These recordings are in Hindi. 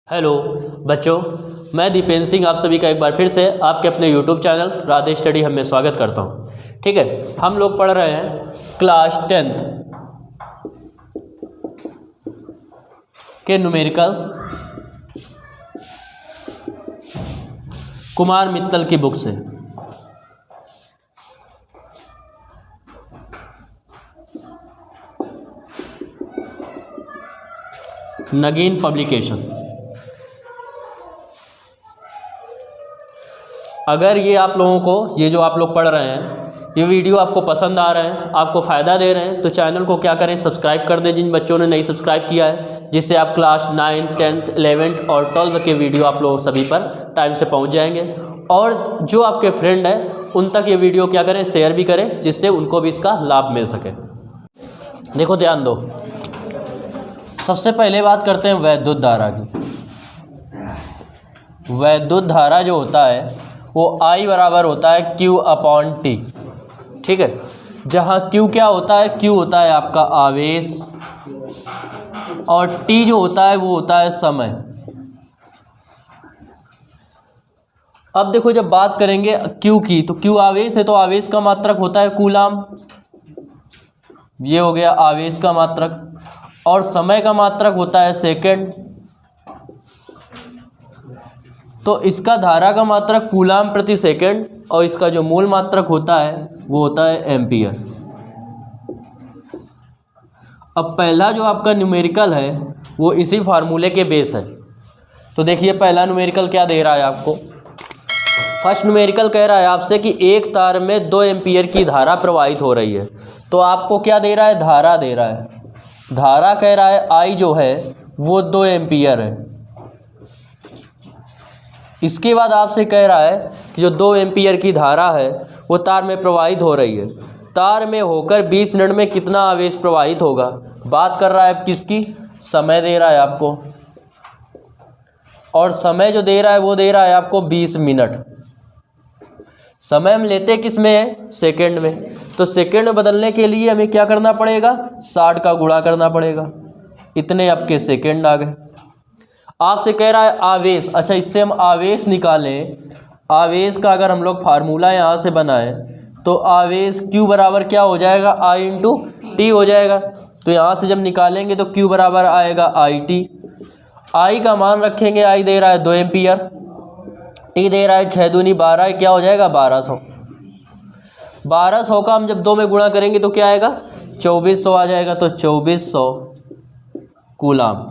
हेलो बच्चों, मैं दीपेंद्र सिंह आप सभी का एक बार फिर से आपके अपने यूट्यूब चैनल राधे स्टडी हम में स्वागत करता हूं। ठीक है, हम लोग पढ़ रहे हैं क्लास 10th के न्यूमेरिकल कुमार मित्तल की बुक से। नगीन पब्लिकेशन। अगर ये आप लोगों को ये जो आप लोग पढ़ रहे हैं ये वीडियो आपको पसंद आ रहे हैं, आपको फ़ायदा दे रहे हैं, तो चैनल को क्या करें, सब्सक्राइब कर दें जिन बच्चों ने नहीं सब्सक्राइब किया है, जिससे आप क्लास 9, 10th, 11th और 12th के वीडियो आप लोग सभी पर टाइम से पहुंच जाएंगे। और जो आपके फ्रेंड हैं उन तक ये वीडियो क्या करें, शेयर भी करें, जिससे उनको भी इसका लाभ मिल सके। देखो ध्यान दो, सबसे पहले बात करते हैं वैद्युत धारा की। वैद्युत धारा जो होता है वो I बराबर होता है Q/T। ठीक है, जहाँ Q क्या होता है, Q होता है आपका आवेश और T जो होता है वो होता है समय। अब देखो, जब बात करेंगे Q की तो Q आवेश है, तो आवेश का मात्रक होता है कूलाम। ये हो गया आवेश का मात्रक। और समय का मात्रक होता है सेकंड। तो इसका धारा का मात्रक कूलाम प्रति सेकंड और इसका जो मूल मात्रक होता है वो होता है एम्पियर। अब पहला जो आपका न्यूमेरिकल है वो इसी फार्मूले के बेस है। तो देखिए पहला न्यूमेरिकल क्या दे रहा है आपको। फर्स्ट न्यूमेरिकल कह रहा है आपसे कि एक तार में 2 एम्पियर की धारा प्रवाहित हो रही है। तो आपको क्या दे रहा है, धारा दे रहा है। धारा कह रहा है I जो है वो 2 एम्पियर है। इसके बाद आपसे कह रहा है कि जो 2 एम्पियर की धारा है वो तार में प्रवाहित हो रही है। तार में होकर 20 मिनट में कितना आवेश प्रवाहित होगा। बात कर रहा है किसकी, समय दे रहा है आपको। और समय जो दे रहा है वो दे रहा है आपको 20 मिनट। समय हम लेते किस में है, सेकंड में। तो सेकंड में बदलने के लिए हमें क्या करना पड़ेगा, 60 का गुणा करना पड़ेगा। इतने आपके सेकंड आ गए। आपसे कह रहा है आवेश। अच्छा, इससे हम आवेश निकालें। आवेश का अगर हम लोग फार्मूला यहाँ से बनाएं तो आवेश Q बराबर क्या हो जाएगा, I/T हो जाएगा। तो यहाँ से जब निकालेंगे तो Q बराबर आएगा IT। I का मान रखेंगे, I दे रहा है 2 एम्पियर, T दे रहा है 6 दूनी 12, क्या हो जाएगा 1200। 1200 का हम जब 2 में गुणा करेंगे तो क्या आएगा, 2400 आ जाएगा। तो 2400 कूलाम,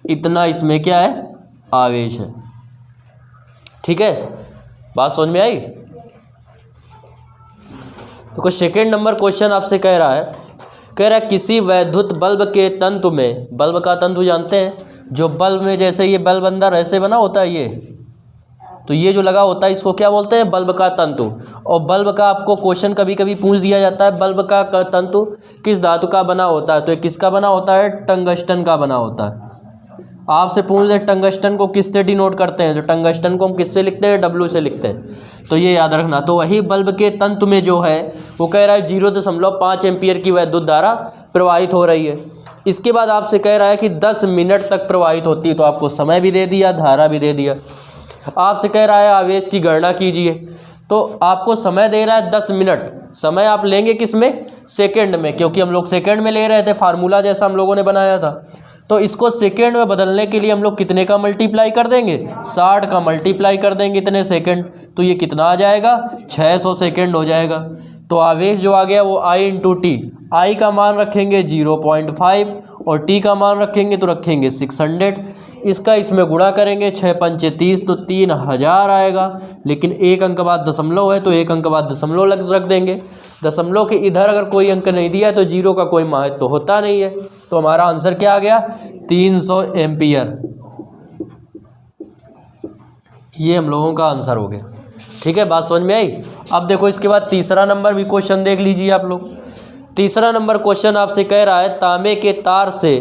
इतना इसमें क्या है, आवेश है। ठीक है, बात समझ में आई। तो कुछ सेकेंड नंबर क्वेश्चन आपसे कह रहा है किसी वैद्युत बल्ब के तंतु में, बल्ब का तंतु जानते हैं, जो बल्ब में जैसे ये बल्ब अंदर ऐसे बना होता है, ये तो ये जो लगा होता है इसको क्या बोलते हैं, बल्ब का तंतु। और बल्ब का आपको क्वेश्चन कभी कभी पूछ दिया जाता है, बल्ब का तंतु किस धातु का बना होता है। तो ये किसका बना होता है, टंगस्टन का बना होता है। आपसे पूछ दे टंगस्टन को किससे डिनोट करते हैं, तो टंगस्टन को हम किससे लिखते हैं, W से लिखते हैं। तो ये याद रखना। तो वही बल्ब के तंतु में जो है वो कह रहा है 0.5 एम्पियर की वैद्युत धारा प्रवाहित हो रही है। इसके बाद आपसे कह रहा है कि 10 मिनट तक प्रवाहित होती है। तो आपको समय भी दे दिया, धारा भी दे दिया। आपसे कह रहा है आवेश की गणना कीजिए। तो आपको समय दे रहा है 10 मिनट। समय आप लेंगे किस में, सेकंड में, क्योंकि हम लोग सेकंड में ले रहे थे, फार्मूला जैसा हम लोगों ने बनाया था। तो इसको सेकंड में बदलने के लिए हम लोग कितने का मल्टीप्लाई कर देंगे, 60 का मल्टीप्लाई कर देंगे इतने सेकंड। तो ये कितना आ जाएगा, 600 सेकंड हो जाएगा। तो आवेश जो आ गया वो I/T। I का मान रखेंगे 0.5 और T का मान रखेंगे तो रखेंगे 600। इसका इसमें गुणा करेंगे, 6 पंचे 30 तो 3000 आएगा। लेकिन एक अंक बाद दशमलव है तो एक अंक बाद दशमलव रख देंगे। दशमलव के इधर अगर कोई अंक नहीं दिया है तो 0 का कोई महत्व तो होता नहीं है। तो हमारा आंसर क्या आ गया, 300 एम्पियर। ये हम लोगों का आंसर हो गया। ठीक है, बात समझ में आई। अब देखो इसके बाद तीसरा नंबर भी क्वेश्चन देख लीजिए आप लोग। तीसरा नंबर क्वेश्चन आपसे कह रहा है तांबे के तार से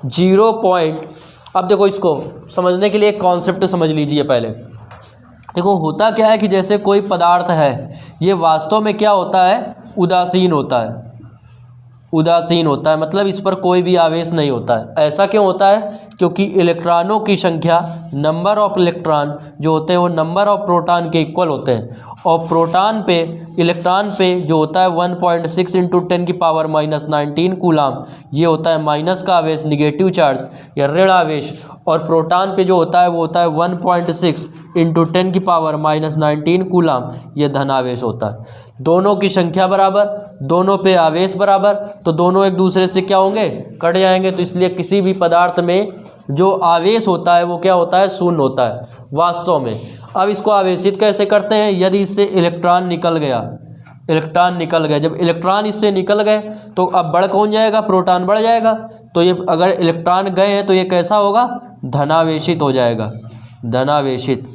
0 पॉइंट। अब देखो इसको समझने के लिए एक कॉन्सेप्ट समझ लीजिए पहले। देखो होता क्या है कि जैसे कोई पदार्थ है, ये वास्तव में क्या होता है, उदासीन होता है। उदासीन होता है, मतलब इस पर कोई भी आवेश नहीं होता है। ऐसा क्यों होता है? क्योंकि इलेक्ट्रॉनों की संख्या नंबर ऑफ इलेक्ट्रॉन जो होते हैं वो नंबर ऑफ प्रोटॉन के इक्वल होते हैं, और प्रोटॉन पे इलेक्ट्रॉन पे जो होता है 1.6 इंटू 10⁻⁻19 कूलाम, ये होता है माइनस का आवेश, निगेटिव चार्ज या ऋण आवेश, और प्रोटॉन पे जो होता है वो होता है 1.6 इंटू 10⁻⁻19 कूलाम, ये धनावेश होता है। दोनों की संख्या बराबर, दोनों पे आवेश बराबर, तो दोनों एक दूसरे से क्या होंगे, कट जाएंगे। तो इसलिए किसी भी पदार्थ में जो आवेश होता है वो क्या होता है, शून्य होता है वास्तव में। अब इसको आवेशित कैसे करते हैं, यदि इससे इलेक्ट्रॉन निकल गया, इलेक्ट्रॉन निकल गए, जब इलेक्ट्रॉन इससे निकल गए तो अब बढ़ कौन जाएगा, प्रोटॉन बढ़ जाएगा। तो ये अगर इलेक्ट्रॉन गए हैं तो ये कैसा होगा, धनावेशित हो जाएगा, धनावेशित।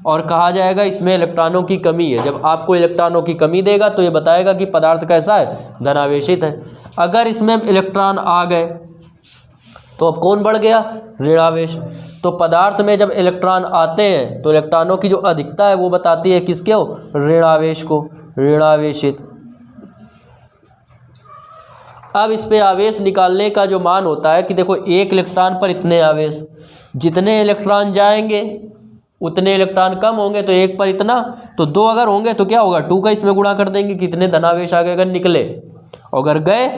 और कहा जाएगा इसमें इलेक्ट्रॉनों की कमी है। जब आपको इलेक्ट्रॉनों की कमी देगा तो ये बताएगा कि पदार्थ कैसा है, धनावेशित है। अगर इसमें इलेक्ट्रॉन आ गए तो अब कौन बढ़ गया, ऋणावेश। तो पदार्थ में जब इलेक्ट्रॉन आते हैं तो इलेक्ट्रॉनों की जो अधिकता है वो बताती है किसके हो, ऋणावेश को, ऋणावेशित। अब इस पे आवेश निकालने का जो मान होता है कि देखो एक इलेक्ट्रॉन पर इतने आवेश, जितने इलेक्ट्रॉन जाएंगे उतने इलेक्ट्रॉन कम होंगे, तो एक पर इतना, तो दो अगर होंगे तो क्या होगा, 2 का इसमें गुणा कर देंगे, कितने धनावेश आ गए अगर निकले, अगर गए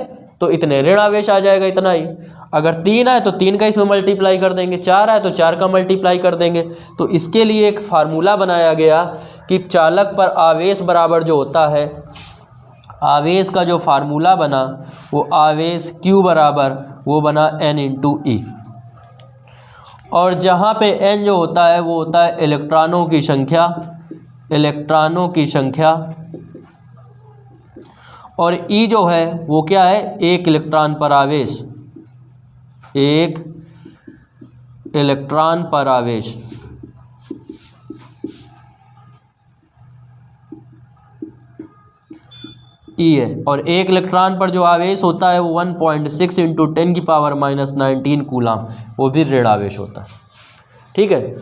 तो इतने ऋणावेश आ जाएगा, इतना ही। अगर 3 आए तो 3 का इसमें मल्टीप्लाई कर देंगे, 4 आए तो 4 का मल्टीप्लाई कर देंगे। तो इसके लिए एक फार्मूला बनाया गया कि चालक पर आवेश बराबर जो होता है, आवेश का जो फार्मूला बना वो आवेश Q बराबर वो बना N इंटू E, और जहाँ पे N जो होता है वो होता है इलेक्ट्रॉनों की संख्या, इलेक्ट्रॉनों की संख्या, और E जो है वो क्या है, एक इलेक्ट्रॉन पर आवेश, एक इलेक्ट्रॉन पर आवेश। E है, और एक इलेक्ट्रॉन पर जो आवेश होता है वो 1.6 इंटू 10⁻⁻19 कूलाम, वो भी ऋण आवेश होता है। ठीक है,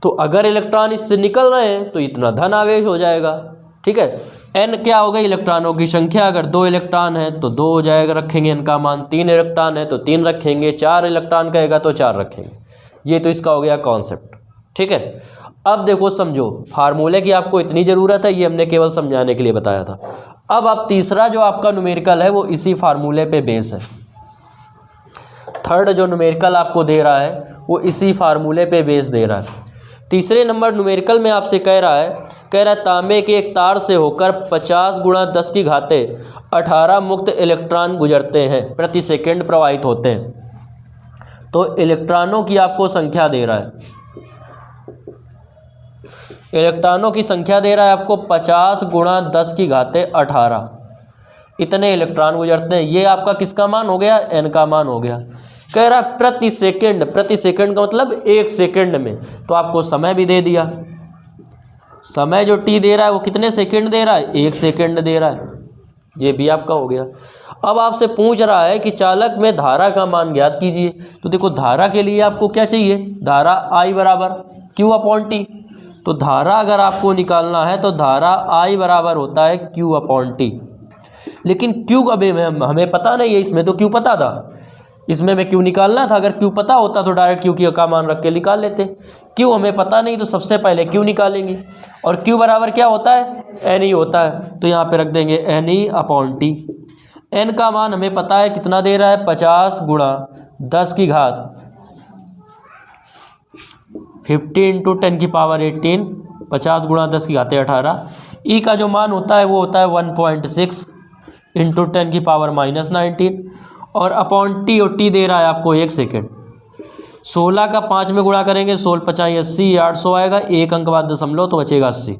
तो अगर इलेक्ट्रॉन इससे निकल रहे हैं तो इतना धन आवेश हो जाएगा। ठीक है, n क्या हो गई, इलेक्ट्रॉनों की संख्या। अगर 2 इलेक्ट्रॉन है तो 2 हो जाएगा, रखेंगे n का मान। 3 इलेक्ट्रॉन है तो 3 रखेंगे, 4 इलेक्ट्रॉन कहेगा तो 4 रखेंगे। ये तो इसका हो गया कॉन्सेप्ट। ठीक है, अब देखो समझो, फार्मूले की आपको इतनी ज़रूरत है, ये हमने केवल समझाने के लिए बताया था। अब आप तीसरा जो आपका न्यूमेरिकल है वो इसी फार्मूले पे बेस है। थर्ड जो न्यूमेरिकल आपको दे रहा है वो इसी फार्मूले पे बेस दे रहा है। तीसरे नंबर न्यूमेरिकल में आपसे कह रहा है तांबे के एक तार से होकर 50 × 10 18 मुक्त इलेक्ट्रॉन गुजरते हैं, प्रति सेकंड प्रवाहित होते हैं। तो इलेक्ट्रॉनों की आपको संख्या दे रहा है, इलेक्ट्रॉनों की संख्या दे रहा है आपको 50 × 10 18, इतने इलेक्ट्रॉन गुजरते हैं। ये आपका किसका मान हो गया, n का मान हो गया। कह रहा है प्रति सेकंड, प्रति सेकंड का मतलब 1 सेकंड में। तो आपको समय भी दे दिया, समय जो t दे रहा है वो कितने सेकंड दे रहा है, 1 सेकंड दे रहा है। ये भी आपका हो गया। अब आपसे पूछ रहा है कि चालक में धारा का मान ज्ञात कीजिए। तो देखो धारा के लिए आपको क्या चाहिए, धारा I बराबर Q/T। तो धारा अगर आपको निकालना है तो धारा I बराबर होता है Q/T। लेकिन Q अभी हमें पता नहीं है, इसमें तो Q पता था, इसमें हमें Q निकालना था। अगर Q पता होता तो डायरेक्ट Q का मान रख के निकाल लेते। Q हमें पता नहीं तो सबसे पहले Q निकालेंगे, और Q बराबर क्या होता है, N होता है। तो यहाँ पे रख देंगे NE/T। N का मान हमें पता है कितना दे रहा है, 50 × 10 50 × 10⁻18, 50 × 10 18। E का जो मान होता है वो होता है 1.6 इंटू 10⁻⁻19, और अपॉन T, और T दे रहा है आपको 1 सेकेंड। 16 का 5 में गुणा करेंगे, 16 5 80, 800 आएगा, एक अंक बाद दशमलव तो बचेगा 80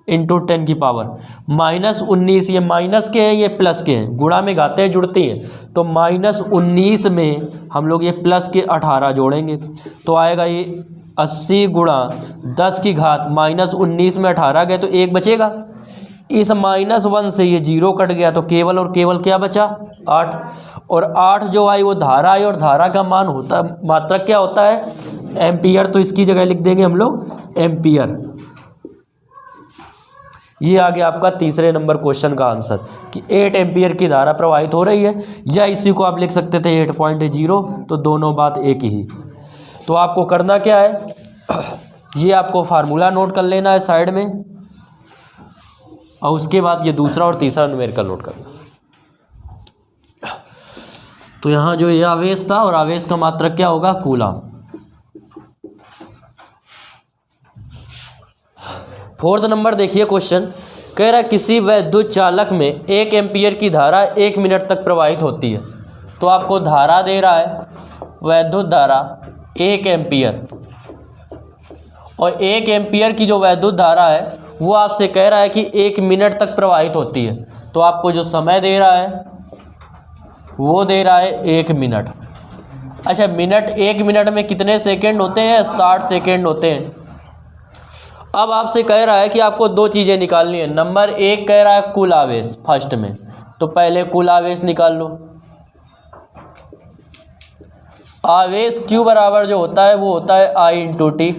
इंटू 10⁻−19। ये माइनस के हैं, ये प्लस के हैं, गुणा में घाते हैं जुड़ती हैं। तो -19 में हम लोग ये प्लस के 18 जोड़ेंगे तो आएगा ये 80 × 10 -19 में 18 गए तो 1 बचेगा। इस -1 से ये 0 कट गया तो केवल और केवल क्या बचा, 8। और 8 जो आई वो धारा आई, और धारा का मान होता, मात्रक क्या होता है, एम्पियर। तो इसकी जगह लिख देंगे हम लोग एम्पियर। ये आ गया आपका तीसरे नंबर क्वेश्चन का आंसर कि 8 एम्पियर की धारा प्रवाहित हो रही है, या इसी को आप लिख सकते थे 8.0। तो दोनों बात एक ही। तो आपको करना क्या है, ये आपको फार्मूला नोट कर लेना है साइड में, और उसके बाद ये दूसरा और तीसरा न्यूमेरिकल नोट करना। तो यहाँ जो ये आवेश था और आवेश का मात्रक क्या होगा, कूलम। फोर्थ नंबर देखिए क्वेश्चन, कह रहा है किसी वैद्युत चालक में 1 एम्पीयर की धारा 1 मिनट तक प्रवाहित होती है। तो आपको धारा दे रहा है, वैद्युत धारा 1 एम्पीयर, और 1 एम्पीयर की जो वैद्युत धारा है वो आपसे कह रहा है कि 1 मिनट तक प्रवाहित होती है। तो आपको जो समय दे रहा है वो दे रहा है 1 मिनट। अच्छा, मिनट, 1 मिनट में कितने सेकंड होते हैं, 60 सेकंड होते हैं। अब आपसे कह रहा है कि आपको 2 चीज़ें निकालनी है। नंबर 1 कह रहा है कुल आवेश फर्स्ट में, तो पहले कुल आवेश निकाल लो। आवेश Q बराबर जो होता है वो होता है I इंटू टी।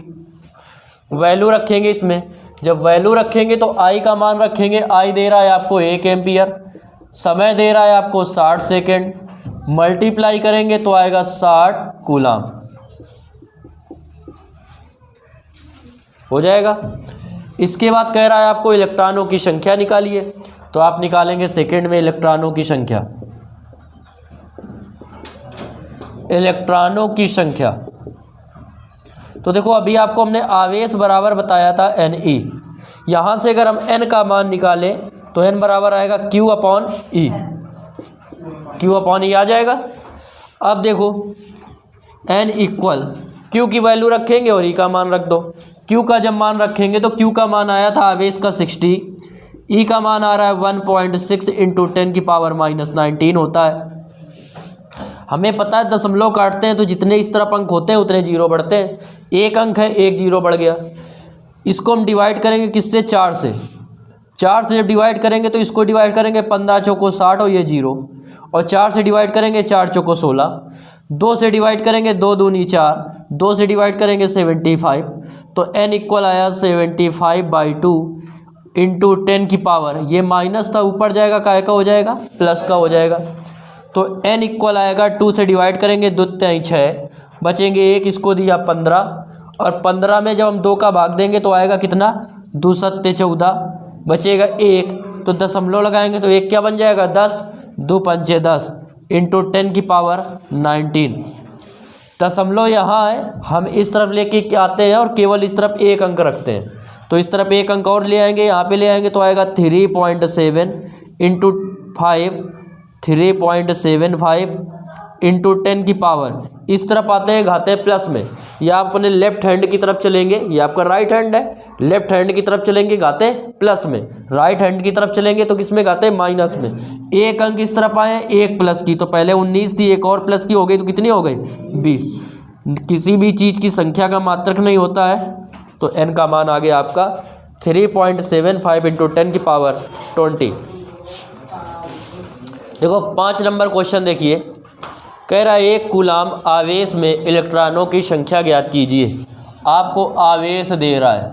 वैल्यू रखेंगे इसमें, जब वैल्यू रखेंगे तो I का मान रखेंगे। I दे रहा है आपको 1 एम्पीयर, समय दे रहा है आपको 60 सेकेंड, मल्टीप्लाई करेंगे तो आएगा 60 कूलम, हो जाएगा। इसके बाद कह रहा है आपको इलेक्ट्रॉनों की संख्या निकालिए, तो आप निकालेंगे सेकेंड में इलेक्ट्रॉनों की संख्या। इलेक्ट्रॉनों की संख्या, तो देखो अभी आपको हमने आवेश बराबर बताया था Ne, यहाँ से अगर हम N का मान निकालें तो N बराबर आएगा Q upon E, Q upon E आ जाएगा। अब देखो N इक्वल Q की वैल्यू रखेंगे और E का मान रख दो। Q का जब मान रखेंगे तो Q का मान आया था आवेश का 60, E का मान आ रहा है 1.6 इंटू 10 की पावर -19 होता है। हमें पता है दशमलव काटते हैं तो जितने इस तरफ अंक होते हैं उतने जीरो बढ़ते हैं। 1 अंक है, 1 जीरो बढ़ गया। इसको हम डिवाइड करेंगे किससे, 4 से। 4 से जब डिवाइड करेंगे तो इसको डिवाइड करेंगे 15 चौको 60 और ये जीरो, और 4 से डिवाइड करेंगे 4 चौको 16, 2 से डिवाइड करेंगे 2 दूनी 4, 2 से डिवाइड करेंगे 75। तो N इक्वल आया 75/2 इंटू 10 की पावर, ये माइनस था ऊपर जाएगा, काय का हो जाएगा, प्लस का हो जाएगा। तो N इक्वल आएगा 2 से डिवाइड करेंगे 2 3 6, बचेंगे 1, इसको दिया 15, और 15 में जब हम 2 का भाग देंगे तो आएगा कितना, 2 7 14, बचेगा 1, तो दशमलव लगाएंगे तो 1 क्या बन जाएगा, 10, 2 5 10 इंटू 10 की पावर 19। दशमलव यहाँ है, हम इस तरफ लेके आते हैं और केवल इस तरफ 1 अंक रखते हैं। तो इस तरफ 1 अंक और ले आएंगे, यहाँ पे ले आएंगे तो आएगा 3.7 इंटू 5, 3.75 इंटू 10 की पावर। इस तरफ आते हैं घाते प्लस में, या आप अपने लेफ्ट हैंड की तरफ चलेंगे, ये आपका राइट हैंड है, लेफ्ट हैंड की तरफ चलेंगे घाते प्लस में, राइट हैंड की तरफ चलेंगे तो किस में घाते माइनस में। 1 अंक इस तरफ आए, 1 प्लस की, तो पहले 19 थी, 1 और प्लस की हो गई तो कितनी हो गई, 20। किसी भी चीज़ की संख्या का मात्रक नहीं होता है, तो N का मान आ गया आपका 3.75 इंटू 10 की पावर 20। देखो 5 नंबर क्वेश्चन देखिए, कह रहा है 1 कूलम आवेश में इलेक्ट्रॉनों की संख्या ज्ञात कीजिए। आपको आवेश दे रहा है,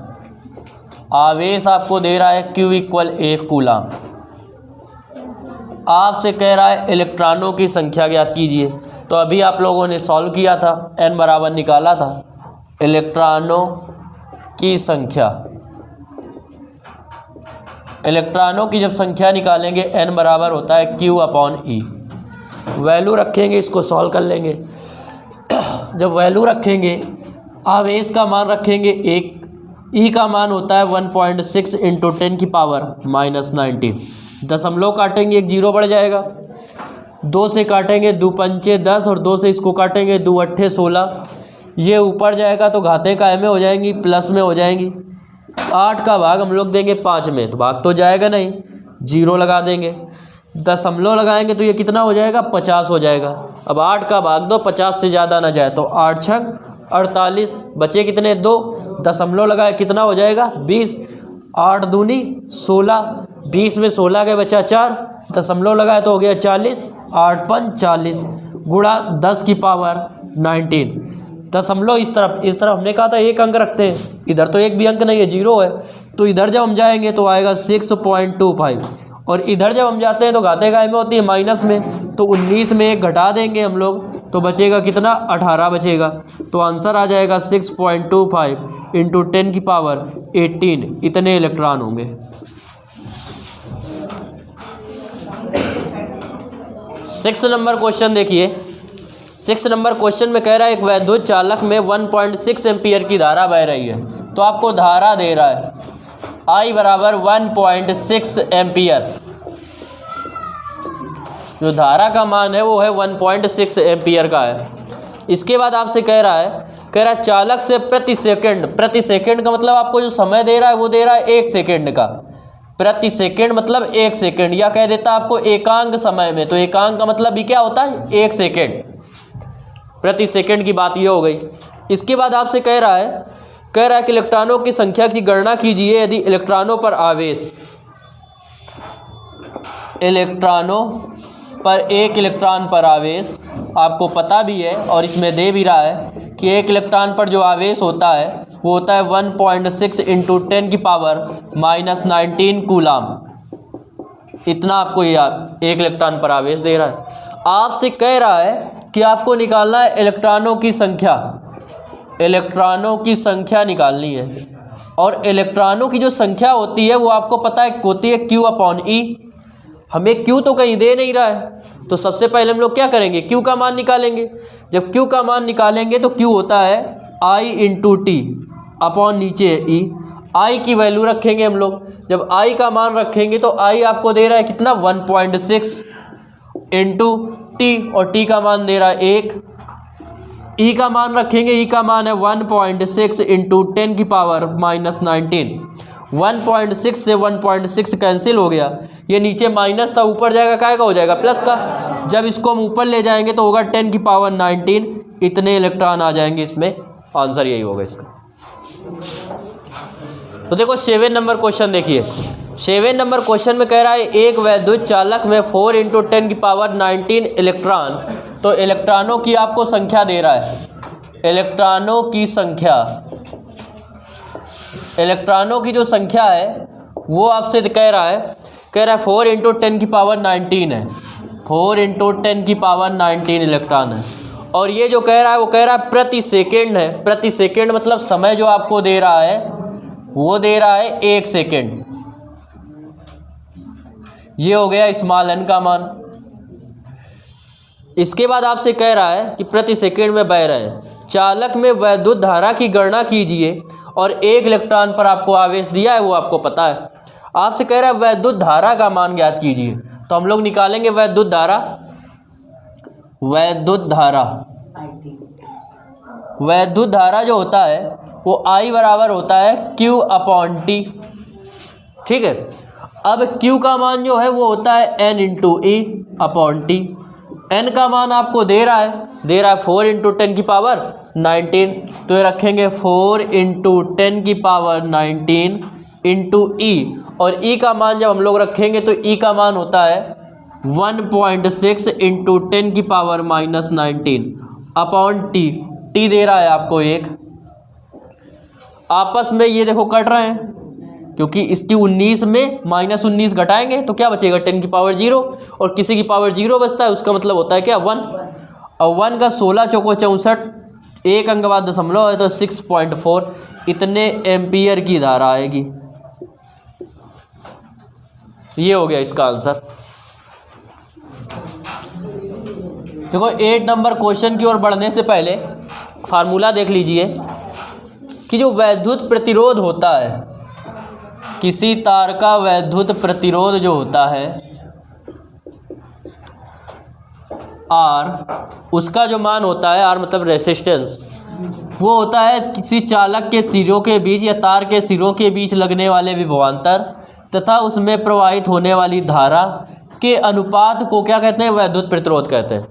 आवेश आपको दे रहा है Q इक्वल 1 कूलम। आपसे कह रहा है इलेक्ट्रॉनों की संख्या ज्ञात कीजिए। तो अभी आप लोगों ने सॉल्व किया था, N बराबर निकाला था, इलेक्ट्रॉनों की संख्या, इलेक्ट्रॉनों की जब संख्या निकालेंगे N बराबर होता है Q अपॉन E। वैल्यू रखेंगे, इसको सॉल्व कर लेंगे। जब वैल्यू रखेंगे, आवेश का मान रखेंगे 1, E का मान होता है 1.6 इंटू 10 की पावर -19। दशमलव काटेंगे 1 जीरो बढ़ जाएगा, 2 से काटेंगे 2 पंचे 10, और 2 से इसको काटेंगे 2 अट्ठे 16, ये ऊपर जाएगा तो घाते काय में हो जाएंगी, प्लस में हो जाएंगी। 8 का भाग हम लोग देंगे 5 में, तो भाग तो जाएगा नहीं, जीरो लगा देंगे। दशमलव लगाएंगे तो ये कितना हो जाएगा, 50 हो जाएगा। अब 8 का भाग दो, 50 से ज़्यादा ना जाए, तो 8 छंग 48, बचे कितने 2, दशमलव लगाए कितना हो जाएगा 20, 8 दूनी 16, 20 में 16 के बचा 4, दशमलव लगाए तो हो गया 40, 8 5 40 गुणा 10 की पावर 19। दशमलव इस तरफ हमने कहा था 1 अंक रखते हैं, इधर तो 1 भी अंक नहीं है, जीरो है, तो इधर जब हम जाएंगे तो आएगा 6.25, और इधर जब हम जाते हैं तो घाते काय में होती है माइनस में, तो 19 में 1 घटा देंगे हम लोग तो बचेगा कितना, 18 बचेगा। तो आंसर आ जाएगा 6.25 इंटू 10 की पावर 18, इतने इलेक्ट्रॉन होंगे। 6 नंबर क्वेश्चन देखिए। 6 नंबर क्वेश्चन में कह रहा है एक वैद्युत चालक में 1.6 एम्पियर की धारा बह रही है। तो आपको धारा दे रहा है I बराबर 1.6 एम्पियर। जो धारा का मान है वो है 1.6 एम्पियर का है। इसके बाद आपसे कह रहा है चालक से प्रति सेकंड का मतलब आपको जो समय दे रहा है वो दे रहा है 1 सेकंड का। प्रति सेकंड मतलब 1 सेकंड, या कह देता आपको एकांक समय में, तो एकांक का मतलब भी क्या होता है, 1 सेकंड। प्रति सेकंड की बात ये हो गई। इसके बाद आपसे कह रहा है कि इलेक्ट्रॉनों की संख्या की गणना कीजिए यदि इलेक्ट्रॉनों पर एक इलेक्ट्रॉन पर आवेश आपको पता भी है और इसमें दे भी रहा है कि एक इलेक्ट्रॉन पर जो आवेश होता है वो होता है 1.6 इंटू 10 की पावर -19 कूलाम। इतना आपको याद एक इलेक्ट्रॉन पर आवेश दे रहा है। आपसे कह रहा है कि आपको निकालना है इलेक्ट्रॉनों की संख्या निकालनी है। और इलेक्ट्रॉनों की जो संख्या होती है वो आपको पता है होती है Q/E। हमें Q तो कहीं दे नहीं रहा है, तो सबसे पहले हम लोग क्या करेंगे, Q का मान निकालेंगे। जब Q का मान निकालेंगे तो Q होता है I इंटू टी अपॉन नीचे E। I की वैल्यू रखेंगे हम लोग। जब I का मान रखेंगे तो I आपको दे रहा है कितना, 1.6 इंटू टी, और T का मान दे रहा है 1। E का मान रखेंगे, E का मान है 1.6 इंटू 10 की पावर -19। 1.6 से 1.6 कैंसिल हो गया, ये नीचे माइनस था, ऊपर जाएगा काय का हो जाएगा प्लस का। जब इसको हम ऊपर ले जाएंगे तो होगा 10 की पावर 19, इतने इलेक्ट्रॉन आ जाएंगे इसमें। आंसर यही होगा इसका। तो देखो 7 नंबर क्वेश्चन देखिए। 7 नंबर क्वेश्चन में कह रहा है एक वैद्युत चालक में 4 इंटू 10 की पावर 19 इलेक्ट्रॉन। तो इलेक्ट्रॉनों की आपको संख्या दे रहा है, इलेक्ट्रॉनों की जो संख्या है वो आपसे कह रहा है 4 इंटू 10 की पावर 19 है। 4 इंटू 10 की पावर 19 इलेक्ट्रॉन है। और ये जो कह रहा है वो कह रहा है प्रति सेकेंड है। प्रति सेकेंड मतलब समय जो आपको दे रहा है वो दे रहा है 1 सेकेंड। ये हो गया स्मॉल n का मान। इसके बाद आपसे कह रहा है कि प्रति सेकेंड में बह रहे हैं। चालक में वैद्युत धारा की गणना कीजिए और एक इलेक्ट्रॉन पर आपको आवेश दिया है वो आपको पता है। आपसे कह रहा है वैद्युत धारा का मान ज्ञात कीजिए। तो हम लोग निकालेंगे वैद्युत धारा जो होता है वो I बराबर होता है Q/T। ठीक है। अब Q का मान जो है वो होता है N इंटू E/T। N का मान आपको दे रहा है 4 इंटू 10 की पावर 19। तो ये रखेंगे 4 इंटू 10 की पावर 19 इंटू E। और E का मान जब हम लोग रखेंगे तो E का मान होता है 1.6 इंटू 10 की पावर -19 अपॉन T। T दे रहा है आपको 1। आपस में ये देखो कट रहे हैं क्योंकि इसकी 19 में -19 घटाएंगे तो क्या बचेगा, 10 की पावर 0। और किसी की पावर 0 बचता है उसका मतलब होता है क्या, 1। और 1 का 16 चौको 64, एक अंक बाद दशमलव है तो 6.4, इतने एम्पियर की धारा आएगी। ये हो गया इसका आंसर। देखो 8 नंबर क्वेश्चन की ओर बढ़ने से पहले फार्मूला देख लीजिए कि जो वैद्युत प्रतिरोध होता है, किसी तार का वैद्युत प्रतिरोध जो होता है R, उसका जो मान होता है R मतलब रेसिस्टेंस, वो होता है किसी चालक के सिरों के बीच या तार के सिरों के बीच लगने वाले विभवांतर तथा उसमें प्रवाहित होने वाली धारा के अनुपात को क्या कहते हैं, वैद्युत प्रतिरोध कहते हैं।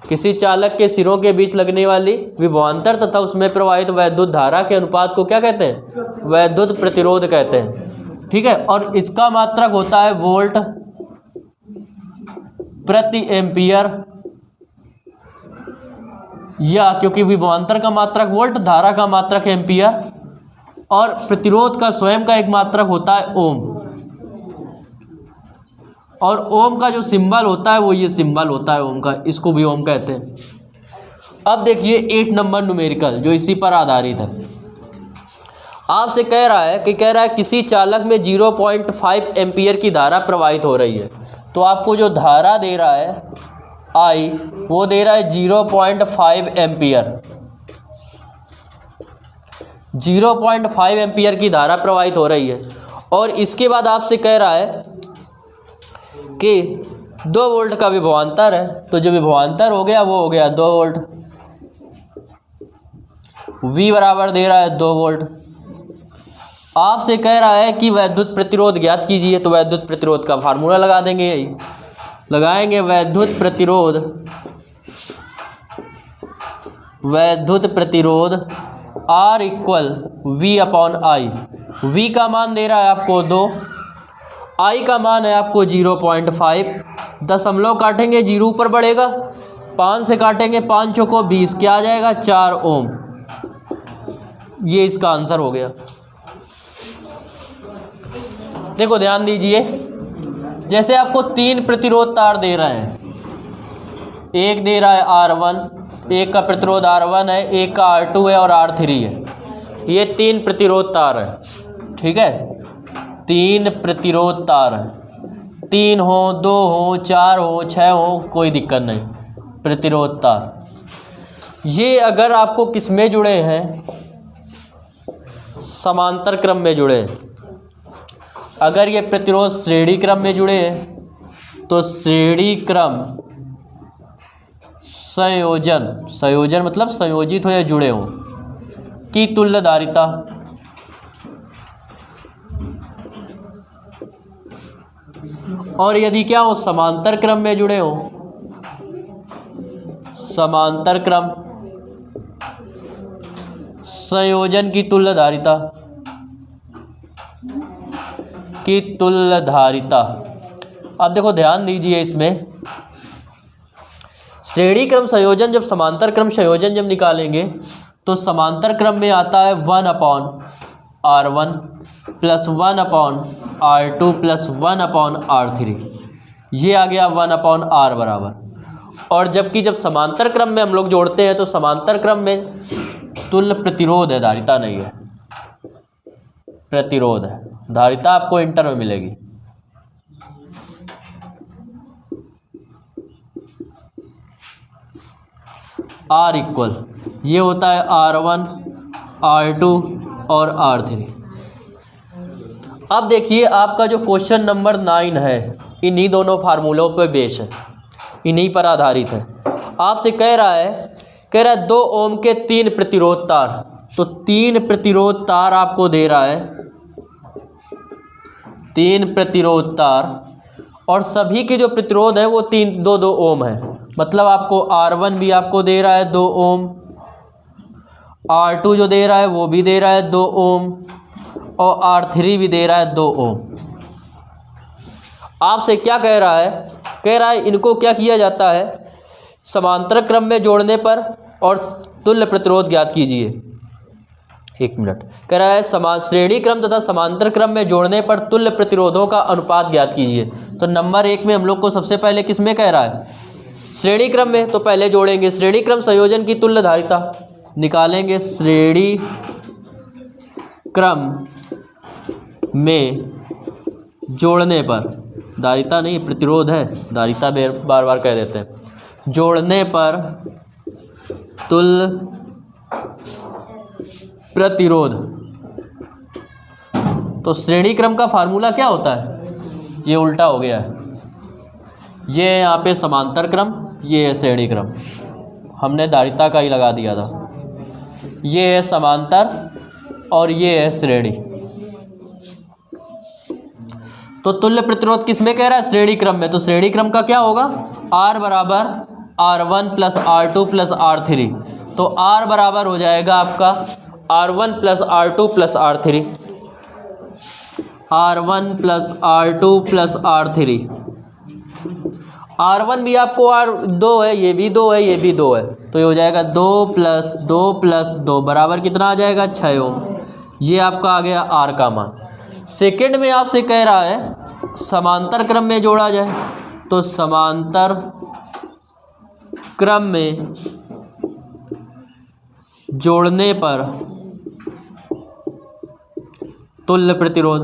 किसी चालक के सिरों के बीच लगने वाली विभवांतर तथा उसमें प्रवाहित वैद्युत धारा के अनुपात को क्या कहते हैं, वैद्युत प्रतिरोध कहते हैं। ठीक है। और इसका मात्रक होता है वोल्ट प्रति एम्पियर, या क्योंकि विभवांतर का मात्रक वोल्ट, धारा का मात्रक एम्पियर, और प्रतिरोध का स्वयं का एक मात्रक होता है ओम। और ओम का जो सिंबल होता है वो ये सिंबल होता है ओम का, इसको भी ओम कहते हैं। अब देखिए 8 नंबर न्यूमेरिकल जो इसी पर आधारित है। आपसे कह रहा है किसी चालक में 0.5 एम्पियर की धारा प्रवाहित हो रही है। तो आपको जो धारा दे रहा है आई, वो दे रहा है 0.5 एम्पियर। 0.5 एम्पियर की धारा प्रवाहित हो रही है और इसके बाद आपसे कह रहा है कि 2 वोल्ट का विभवांतर है। तो जो विभवांतर हो गया वो हो गया 2 वोल्ट। V बराबर दे रहा है 2 वोल्ट। आपसे कह रहा है कि वैद्युत प्रतिरोध ज्ञात कीजिए। तो वैद्युत प्रतिरोध का फार्मूला लगा देंगे, यही लगाएंगे। वैद्युत प्रतिरोध R equal V upon I. V का मान दे रहा है आपको 2, I का मान है आपको 0.5। दशमलव काटेंगे 0 ऊपर बढ़ेगा, 5 से काटेंगे 5 चौको 20, क्या आ जाएगा 4 ओम। ये इसका आंसर हो गया। देखो ध्यान दीजिए, जैसे आपको 3 प्रतिरोध तार दे रहे हैं, एक दे रहा है R1, एक का प्रतिरोध R1 है, एक का R2 है और R3 है। ये 3 प्रतिरोध तार है, ठीक है। 3 प्रतिरोध तार है, 3 हो, 2 हो, 4 हो, 6 हो, कोई दिक्कत नहीं। प्रतिरोध तार ये अगर आपको किस में जुड़े हैं, समांतर क्रम में जुड़े हैं। अगर ये प्रतिरोध श्रेणी क्रम में जुड़े हैं तो श्रेणी क्रम संयोजन मतलब संयोजित हो या जुड़े हो की तुल्यधारिता और यदि क्या हो समांतर क्रम में जुड़े हो, समांतर क्रम संयोजन की तुल्यधारिता अब देखो ध्यान दीजिए, इसमें श्रेणी क्रम संयोजन जब समांतर क्रम संयोजन जब निकालेंगे तो समांतर क्रम में आता है 1/R1 plus 1/R2 plus 1/R3। ये आ गया 1/R बराबर। और जबकि जब समांतर क्रम में हम लोग जोड़ते हैं तो समांतर क्रम में तुल्य प्रतिरोध है, धारिता नहीं है, प्रतिरोध है। धारिता आपको इंटर में मिलेगी। R इक्वल ये होता है R1, R2 और R3। अब देखिए आपका जो क्वेश्चन नंबर 9 है, इन्हीं दोनों फार्मूलों पर बेस है, इन्हीं पर आधारित है। आपसे कह रहा है 2 ओम के 3 प्रतिरोध तार। तो 3 प्रतिरोध तार आपको दे रहा है, 3 प्रतिरोध तार और सभी के जो प्रतिरोध है वो 2 ओम है। मतलब आपको R1 भी आपको दे रहा है 2 ओम, R2 जो दे रहा है वो भी दे रहा है 2 ओम और R3 भी दे रहा है 2 ओम। आपसे क्या कह रहा है इनको क्या किया जाता है, समांतर क्रम में जोड़ने पर और तुल्य प्रतिरोध ज्ञात कीजिए। 1 मिनट। कह रहा है श्रेणी क्रम तथा समांतर क्रम में जोड़ने पर तुल्य प्रतिरोधों का अनुपात ज्ञात कीजिए। तो नंबर 1 में हम लोग को सबसे पहले किस में कह रहा है, श्रेणी क्रम में। तो पहले जोड़ेंगे श्रेणी क्रम संयोजन की तुल्य धारिता, निकालेंगे श्रेणी क्रम में जोड़ने पर, धारिता नहीं प्रतिरोध है, धारिता बार बार कह देते हैं, जोड़ने पर तुल्य प्रतिरोध। तो श्रेणी क्रम का फार्मूला क्या होता है, ये उल्टा हो गया है, ये यहाँ पे समांतर क्रम, ये है श्रेणी क्रम, हमने धारिता का ही लगा दिया था। ये है समांतर और ये है श्रेणी। तो तुल्य प्रतिरोध किस में कह रहा है, श्रेणी क्रम में। तो श्रेणी क्रम का क्या होगा, R बराबर R1 plus R2 plus R3। तो R बराबर हो जाएगा आपका R1 plus R2 plus R3, R1 plus R2 plus R3। R1 भी आपको R2 है, ये भी 2 है, ये भी 2 है, तो ये हो जाएगा 2 प्लस 2 प्लस 2 बराबर कितना आ जाएगा 6 ओम। ये आपका आ गया R का मान। सेकंड में आपसे कह रहा है समांतर क्रम में जोड़ा जाए। तो समांतर क्रम में जोड़ने पर तुल्य प्रतिरोध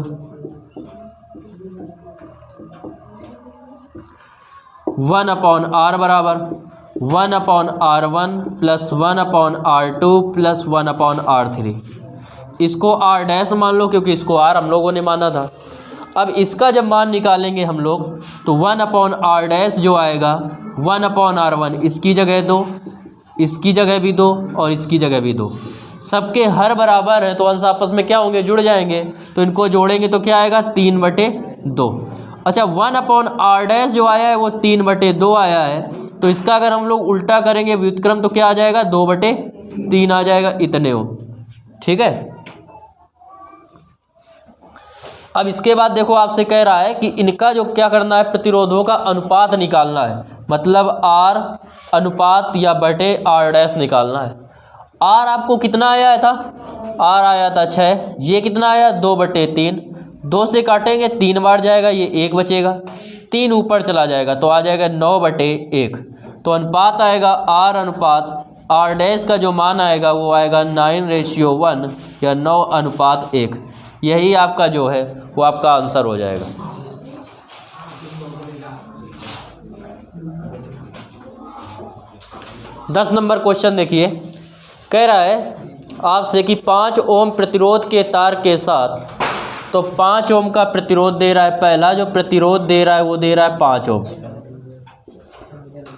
1/R बराबर 1/R1 plus 1/R2 plus 1/R3। इसको R डैश मान लो क्योंकि इसको R हम लोगों ने माना था। अब इसका जब मान निकालेंगे हम लोग तो 1/R डैश जो आएगा 1/R1, इसकी जगह 2, इसकी जगह भी 2 और इसकी जगह भी 2। सबके हर बराबर है तो अंश आपस में क्या होंगे, जुड़ जाएंगे। तो इनको जोड़ेंगे तो क्या आएगा 3/2। अच्छा 1/R डैश जो आया है वो 3/2 आया है, तो इसका अगर हम लोग उल्टा करेंगे व्युत्क्रम तो क्या आ जाएगा 2/3 आ जाएगा, इतने हो। ठीक है। अब इसके बाद देखो आपसे कह रहा है कि इनका जो क्या करना है, प्रतिरोधों का अनुपात निकालना है, मतलब R अनुपात या बटे R डैश निकालना है। R आपको कितना आया था, R आया था 6, ये कितना आया 2/3, 2 से काटेंगे 3 बार जाएगा, ये 1 बचेगा, 3 ऊपर चला जाएगा तो आ जाएगा 9/1। तो अनुपात आएगा R अनुपात R डैश का जो मान आएगा वो आएगा 9:1 या 9:1। यही आपका जो है वो आपका आंसर हो जाएगा। दस नंबर क्वेश्चन देखिए, कह रहा है आपसे कि 5 ओम प्रतिरोध के तार के साथ, तो 5 ओम का प्रतिरोध दे रहा है। पहला जो प्रतिरोध दे रहा है वो दे रहा है 5 ओम,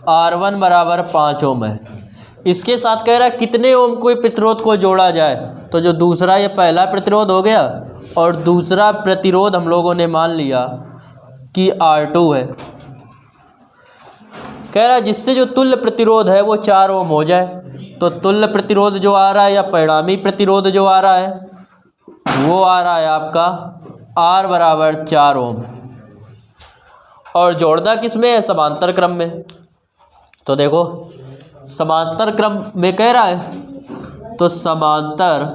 R1 बराबर 5 ओम है। इसके साथ कह रहा है कितने ओम कोई प्रतिरोध को जोड़ा जाए, तो जो दूसरा ये पहला प्रतिरोध हो गया और दूसरा प्रतिरोध हम लोगों ने मान लिया कि R2 है। कह रहा है जिससे जो तुल्य प्रतिरोध है वो 4 ओम हो जाए। तो तुल्य प्रतिरोध जो आ रहा है या परिणामी प्रतिरोध जो आ रहा है वो आ रहा है आपका R बराबर 4 ओम। और जोड़ना किस में है, समांतर क्रम में। तो देखो समांतर क्रम में कह रहा है, तो समांतर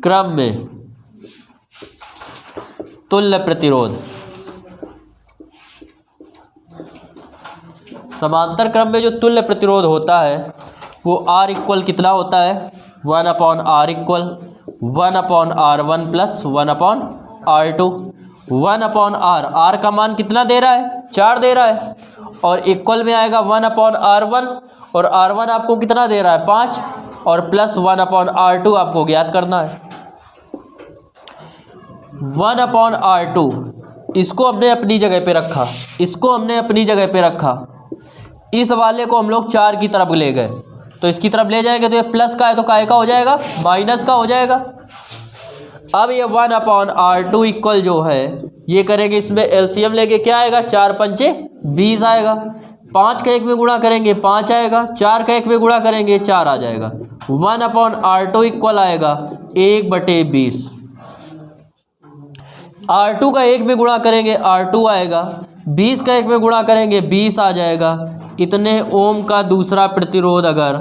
क्रम में तुल्य प्रतिरोध, समांतर क्रम में जो तुल्य प्रतिरोध होता है वो R इक्वल कितना होता है, 1/R equal 1/R1 plus 1/R2। 1/R, R का मान कितना दे रहा है, 4 दे रहा है, और इक्वल में आएगा 1/R1, और R1 आपको कितना दे रहा है 5, और प्लस 1/R2 आपको ज्ञात करना है। 1/R2 इसको हमने अपनी जगह पे रखा, इसको हमने अपनी जगह पे रखा, इस वाले को हम लोग 4 की तरफ ले गए, तो इसकी तरफ ले जाएंगे तो ये प्लस का है तो काय का हो जाएगा, माइनस का हो जाएगा। अब ये 1/R2 इक्वल जो है ये करेंगे, इसमें एलसीएम लेके क्या आएगा, 4 पंचे 20 आएगा, 5 का 1 में गुणा करेंगे 5 आएगा, 4 का 1 में गुणा करेंगे 4 आ जाएगा। 1/R2 इक्वल आएगा 1/20। R2 का 1 में गुणा करेंगे R2 आएगा, 20 का 1 में गुणा करेंगे 20 आ जाएगा। इतने ओम का दूसरा प्रतिरोध अगर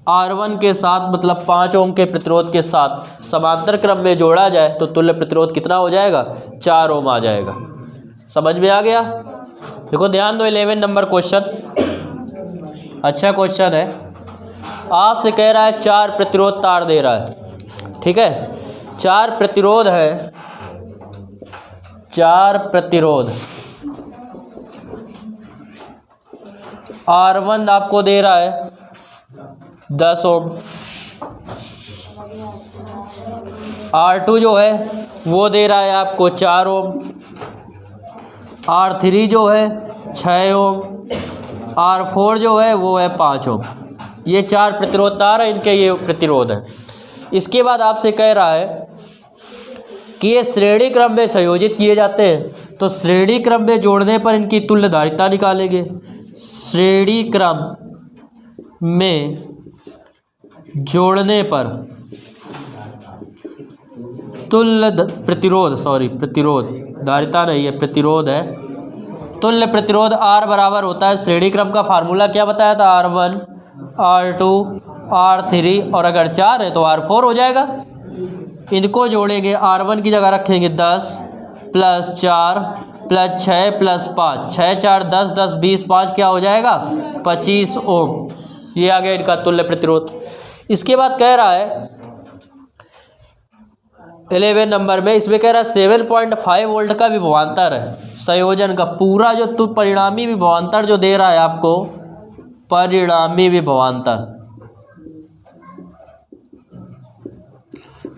R1 के साथ मतलब 5 ओम के प्रतिरोध के साथ समांतर क्रम में जोड़ा जाए तो तुल्य प्रतिरोध कितना हो जाएगा, 4 ओम आ जाएगा। समझ में आ गया। देखो ध्यान दो, 11 नंबर क्वेश्चन अच्छा क्वेश्चन है। आपसे कह रहा है 4 प्रतिरोध तार दे रहा है, ठीक है, 4 प्रतिरोध है, 4 प्रतिरोध R1 आपको दे रहा है 10 ओम, R2 जो है वो दे रहा है आपको 4 ओम, R3 जो है 6 ओम, R4 जो है वो है 5 ओम। ये 4 प्रतिरोध तार है, इनके ये प्रतिरोध है। इसके बाद आपसे कह रहा है कि ये श्रेणी क्रम में संयोजित किए जाते हैं, तो श्रेणी क्रम में जोड़ने पर इनकी तुल्यधारिता निकालेंगे। श्रेणी क्रम में जोड़ने पर तुल्य प्रतिरोध, प्रतिरोध धारिता नहीं है, प्रतिरोध है। तुल्य प्रतिरोध R बराबर होता है, श्रेणी क्रम का फार्मूला क्या बताया था, R1 R2 R3, और अगर 4 है तो R4 हो जाएगा। इनको जोड़ेंगे, R1 की जगह रखेंगे 10 प्लस 4 प्लस 6 प्लस 5, 6 4 10 10 20 5 क्या हो जाएगा 25 ओम। ये आ गया इनका तुल्य प्रतिरोध। इसके बाद कह रहा है 11 नंबर में, इसमें कह रहा है 7.5 वोल्ट का विभवांतर है संयोजन का। पूरा जो परिणामी विभवांतर जो दे रहा है आपको, परिणामी विभवांतर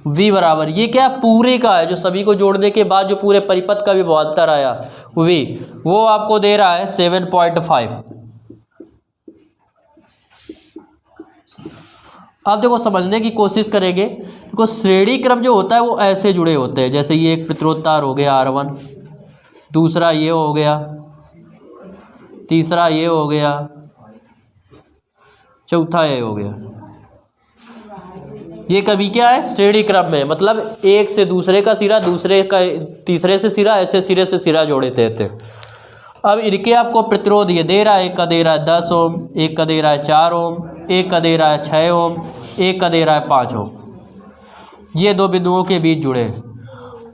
V बराबर, ये क्या पूरे का है, जो सभी को जोड़ने के बाद जो पूरे परिपथ का विभवांतर आया V, वो आपको दे रहा है 7.5। अब देखो समझने की कोशिश करेंगे। देखो श्रेणी क्रम जो होता है वो ऐसे जुड़े होते हैं, जैसे ये एक प्रतिरोध तार हो गया R1, दूसरा ये हो गया, तीसरा ये हो गया, चौथा ये हो गया। ये कभी क्या है, श्रेणी क्रम में, मतलब एक से दूसरे का सिरा, दूसरे का तीसरे से सिरा, ऐसे सिरे से सिरा जोड़े थे। अब इनके आपको प्रतिरोध ये दे रहा है, एक का दे रहा है 10 ओम, एक का दे रहा है 4 ओम, एक का दे रहा है 6 ओम, एक का दे रहा है 5 ओम। ये दो बिंदुओं के बीच जुड़े हैं।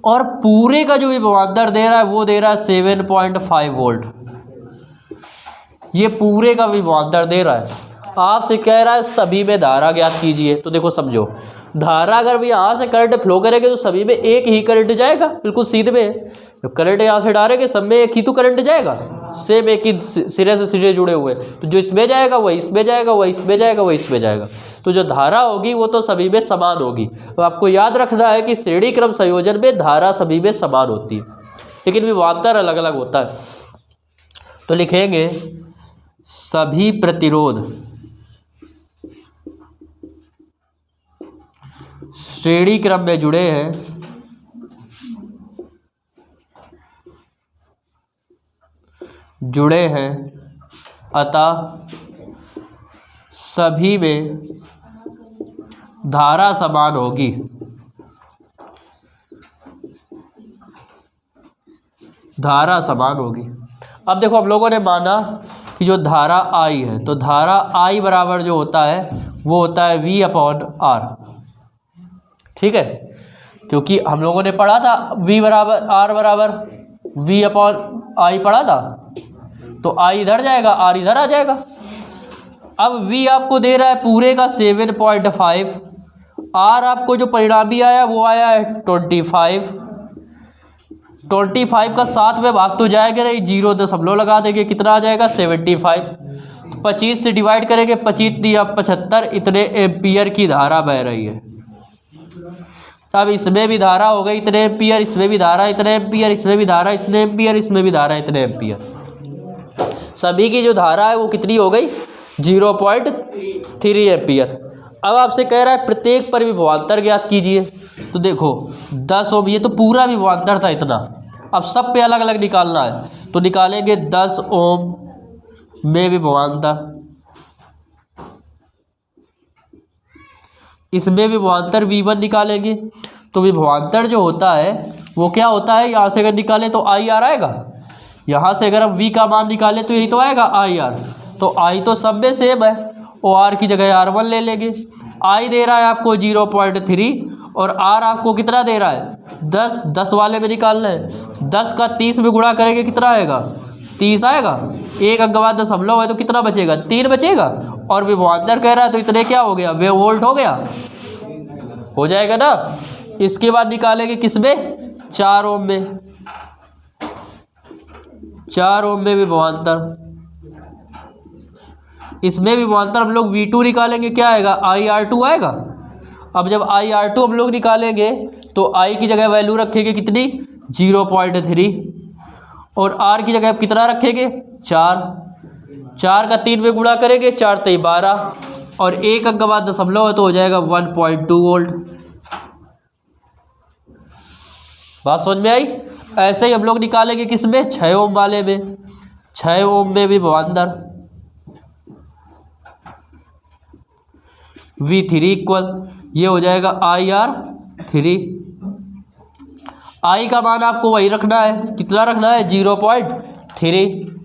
और पूरे का जो विभवांतर दे रहा है वो दे रहा है 7.5 वोल्ट। ये पूरे का विभवांतर दे रहा है। आपसे कह रहा है सभी में धारा ज्ञात कीजिए। तो देखो समझो, धारा अगर भी यहाँ से करंट फ्लो करेंगे तो सभी में एक ही करंट जाएगा, बिल्कुल सीधे में। जब करंट यहाँ से डालेंगे सब में एक ही तो करंट जाएगा, सेम एक ही सिरे से सिरे जुड़े हुए। तो जो इसमें जाएगा वही इसमें जाएगा, वही इसमें जाएगा, वही इसमें जाएगा। तो जो धारा होगी वो तो सभी में समान होगी। तो आपको याद रखना है कि श्रेणी क्रम संयोजन में धारा सभी में समान होती है, लेकिन विभवांतर अलग अलग होता है। तो लिखेंगे सभी प्रतिरोध श्रेणी क्रम में जुड़े हैं, अतः सभी में धारा समान होगी। धारा समान होगी। अब देखो हम लोगों ने माना कि जो धारा I है, तो धारा I बराबर जो होता है वो होता है V/R। ठीक है, क्योंकि हम लोगों ने पढ़ा था V बराबर R बराबर V/I पढ़ा था। तो I इधर जाएगा, R इधर आ जाएगा। अब V आपको दे रहा है पूरे का 7.5, R आपको जो परिणामी आया वो आया है 25। 25 का 7 में भाग तो जाएगा नहीं, 0 लगा देंगे, कितना आ जाएगा 75। तो 25 से डिवाइड करेंगे, 25 दिया 75, इतने एम्पियर की धारा बह रही है। अब इसमें भी धारा हो गई इतने एम्पियर, इसमें भी धारा इतने एम्पियर, इसमें भी धारा इतने एम्पियर, इसमें भी धारा इतने एम्पियर। सभी की जो धारा है वो कितनी हो गई 0.3 एम्पियर। अब आपसे कह रहा है प्रत्येक पर विभवांतर ज्ञात कीजिए। तो देखो 10 ओम, ये तो पूरा विभवांतर था इतना। अब सब पे अलग अलग निकालना है, तो निकालेंगे 10 ओम में विभवांतर, इसमें विभवांतर V1 निकालेंगे। तो विभवांतर जो होता है वो क्या होता है, यहाँ से अगर निकालें तो IR आएगा, यहाँ से अगर हम V का मान निकालें तो यही तो आएगा IR। तो I तो सब में सेम है, और R की जगह R1 ले लेंगे। I दे रहा है आपको 0.3 और R आपको कितना दे रहा है 10। 10 वाले में निकालना है, 10 का 30 में गुणा करेंगे कितना आएगा 30 आएगा। एक अंक बाद दशमलव है तो कितना बचेगा 3 बचेगा। और विभवांतर कह रहा है तो इतने क्या हो गया, वे वोल्ट हो गया, हो जाएगा ना। इसके बाद निकालेंगे किसमें 4 ओम में, 4 ओम में विभवांतर। इसमें विभवांतर हम लोग V2 निकालेंगे, क्या आएगा IR2 आएगा। अब जब IR2 हम लोग निकालेंगे तो I की जगह वैल्यू रखेंगे कितनी 0.3 और R की जगह कितना रखेंगे 4। 4 का 3 में गुणा करेंगे, 4 3 12 और एक अंक बाद दशमलव है तो हो जाएगा 1.2 वोल्ट। बात समझ में आई। ऐसे ही हम लोग निकालेंगे किसमें 6 ओम वाले में, 6 ओम में विभवांतर V3 इक्वल ये हो जाएगा IR3। I का मान आपको वही रखना है, कितना रखना है 0.3